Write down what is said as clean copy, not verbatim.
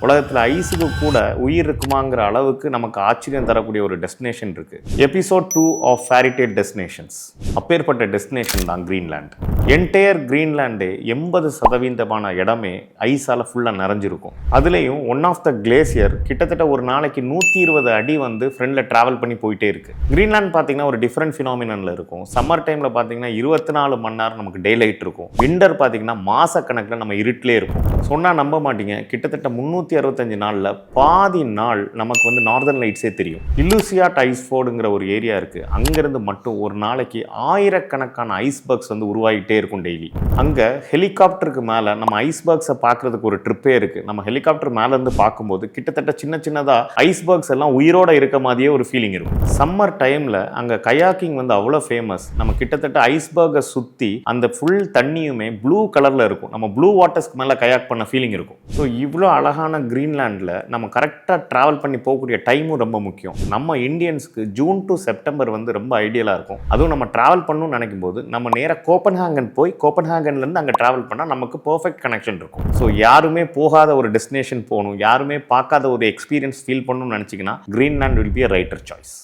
உலகத்தில் ஐஸுக்கு கூட உயிர் இருக்குமாங்கிற அளவுக்கு நமக்கு ஆச்சரியம் தரக்கூடிய ஒரு டெஸ்டினேஷன் இருக்கு. Episode 2 of fairytale destinations. அப்பேற்பட்ட டெஸ்டினேஷன் தான் கிரீன்லாண்ட். என்டையர் கிரீன்லாண்டே 80% இடமே ஐஸால ஃபுல்லாக நிறைஞ்சிருக்கும். அதுலேயும் ஒன் ஆஃப் த கிளேசியர் கிட்டத்தட்ட ஒரு நாளைக்கு 120 அடி வந்து ஃப்ரெண்டில் ட்ராவல் பண்ணி போயிட்டே இருக்கு. கிரீன்லாண்ட் பார்த்தீங்கன்னா ஒரு டிஃப்ரெண்ட் ஃபினாமினன்ல இருக்கும். சம்மர் டைமில் பார்த்தீங்கன்னா 24 மணி நேரம் நமக்கு டே லைட் இருக்கும். விண்டர் பார்த்தீங்கன்னா மாசக்கணக்கில் நம்ம இருட்டிலே இருக்கும். சொன்னால் நம்ப மாட்டீங்க, கிட்டத்தட்ட 365 நாளில் பாதி நாள் நமக்கு வந்து நார்தர்ன் லைட்ஸே தெரியும். இல்லூசியாட் ஐஸ்ஃபோர்டுங்கிற ஒரு ஏரியா இருக்குது. அங்கேருந்து மட்டும் ஒரு நாளைக்கு ஆயிரக்கணக்கான ஐஸ்பர்க்ஸ் வந்து உருவாகிட்டே இருக்கும் டெய்லி. அங்கே ஹெலிகாப்டருக்கு மேலே நம்ம ஐஸ்பர்க்ஸை பார்க்குறதுக்கு ஒரு ட்ரிப்பே இருக்குது. நம்ம ஹெலிகாப்டர் மேலேருந்து பார்க்கும்போது கிட்டத்தட்ட சின்ன சின்னதாக ஐஸ்பர்க்ஸ் எல்லாம் உயிரோடு இருக்க மாதிரியே ஒரு ஃபீலிங் இருக்கும். சம்மர் டைமில் அங்கே கயாக்கிங் வந்து அவ்வளோ ஃபேமஸ். நம்ம கிட்டத்தட்ட ஐஸ்பர்கை சுற்றி அந்த ஃபுல் தண்ணியுமே ப்ளூ கலரில் இருக்கும். நம்ம ப்ளூ வாட்டர்ஸ்க்கு மேலே கயாக் பண்ண ஃபீலிங் இருக்கும். ஸோ இவ்வளோ அழகான கிரீன்லாண்டில் நம்ம கரெக்டாக ட்ராவல் பண்ணி போகக்கூடிய டைமும் ரொம்ப முக்கியம். நம்ம இந்தியன்ஸ்க்கு ஜூன் டு செப்டம்பர் வந்து ரொம்ப ஐடியலாக இருக்கும். அதுவும் நம்ம ட்ராவல் பண்ணணும்னு நினைக்கும் போது நம்ம நேராக கோப்பன்ஹேகன் போய் கோப்பன்ஹேகன்லேருந்து அங்கே ட்ராவல் பண்ணால் நமக்கு பர்ஃபெக்ட் கனெக்ஷன் இருக்கும். ஸோ யாருமே போகாத ஒரு டெஸ்டினேஷன் போகணும், யாருமே பார்க்காத ஒரு எக்ஸ்பீரியன்ஸ் ஃபீல் பண்ணணும்னு நினச்சிங்கன்னா Greenland will be a writer choice.